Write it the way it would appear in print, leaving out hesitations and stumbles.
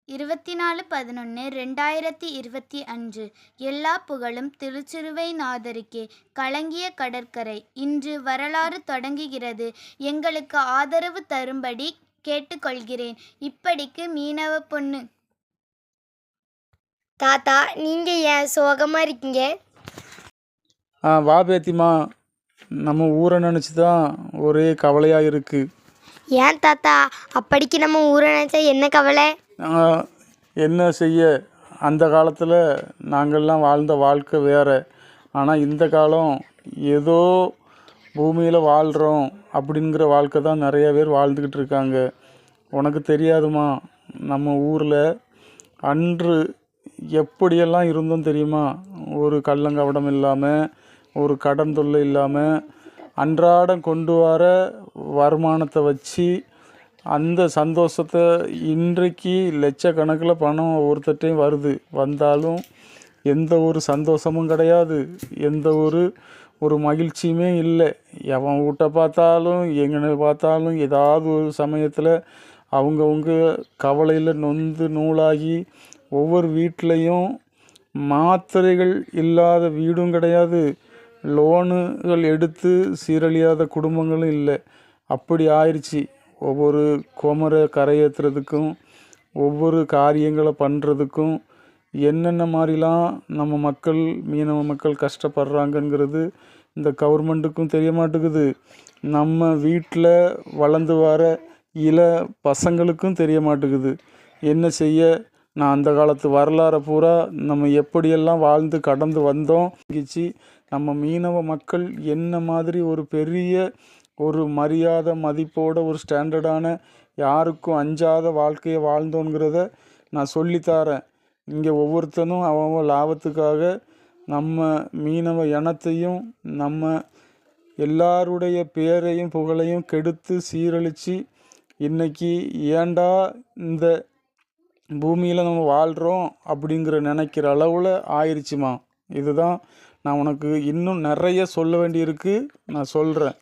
24/11/2025 எல்லா புகழும் திருச்சிறுவைநாதருக்கே. கலங்கிய கடற்கரை. இன்று வரலாறு தொடங்குகிறது. எங்களுக்கு ஆதரவு தரும்படி கேட்டுக்கொள்கிறேன். இப்படிக்கு மீனவ பொண்ணு. தாத்தா, நீங்க ஏன் சோகமா இருக்கீங்க? வா பேத்திமா, நம்ம ஊரை நினச்சி தான் ஒரே கவலையாக இருக்குது. ஏன் தாத்தா, அப்படிக்கு நம்ம ஊரை நினைச்சா என்ன கவலை? என்ன செய்ய, அந்த காலத்தில் நாங்கள்லாம் வாழ்ந்த வாழ்க்கை வேறு. ஆனால் இந்த காலம் ஏதோ பூமியில் வாழ்கிறோம் அப்படிங்கிற வாழ்க்கை தான் நிறைய பேர் வாழ்ந்துக்கிட்டு இருக்காங்க. உனக்கு தெரியாதுமா, நம்ம ஊரில் அன்று எப்படியெல்லாம் இருந்தோம் தெரியுமா? ஒரு கள்ளங்கவடம் இல்லாமல், ஒரு கடன் தொல்லை இல்லாமல், அன்றாடம் கொண்டு வர வருமானத்தை வச்சு அந்த சந்தோஷத்தை இன்றைக்கு லட்சக்கணக்கில் பணம் ஒருத்தட்டையும் வருது. வந்தாலும் எந்த ஒரு சந்தோஷமும் கிடையாது, எந்த ஒரு மகிழ்ச்சியுமே இல்லை. எவன் வீட்டை பார்த்தாலும் எங்கே பார்த்தாலும் ஏதாவது ஒரு சமயத்தில் அவங்கவுங்க கவலையில் நொந்து நூலாகி, ஒவ்வொரு வீட்லேயும் மாத்திரைகள் இல்லாத வீடும் கிடையாது, லோனுகள் எடுத்து சீரழியாத குடும்பங்களும் இல்லை. அப்படி ஆயிடுச்சு. ஒவ்வொரு குமரை கரையேற்றுறதுக்கும், ஒவ்வொரு காரியங்களை பண்ணுறதுக்கும் என்னென்ன மாதிரிலாம் நம்ம மக்கள், மீனவ மக்கள் கஷ்டப்படுறாங்கங்கிறது இந்த கவர்மெண்ட்டுக்கும் தெரிய மாட்டேங்குது. நம்ம வீட்டில் வளர்ந்து வர இள பசங்களுக்கும் தெரிய மாட்டேங்குது. என்ன செய்ய? நான் அந்த காலத்து வரலாறை பூரா நம்ம எப்படியெல்லாம் வாழ்ந்து கடந்து வந்தோம். நம்ம மீனவ மக்கள் என்ன மாதிரி ஒரு பெரிய ஒரு மரியாதை மதிப்போட ஒரு ஸ்டாண்டர்டான, யாருக்கும் அஞ்சாத வாழ்க்கையை வாழ்ந்தோங்கிறத நான் சொல்லித்தரேன். இங்கே ஒவ்வொருத்தனும் அவன் லாபத்துக்காக நம்ம மீனவ இனத்தையும் நம்ம எல்லாருடைய பேரையும் புகழையும் கெடுத்து சீரழித்து இன்றைக்கி ஏண்டா இந்த பூமியில் நம்ம வாழ்கிறோம் அப்படிங்கிற நினைக்கிற அளவில் ஆயிடுச்சுமா. இதுதான் நான் உனக்கு இன்னும் நிறைய சொல்ல வேண்டியிருக்கு, நான் சொல்கிறேன்.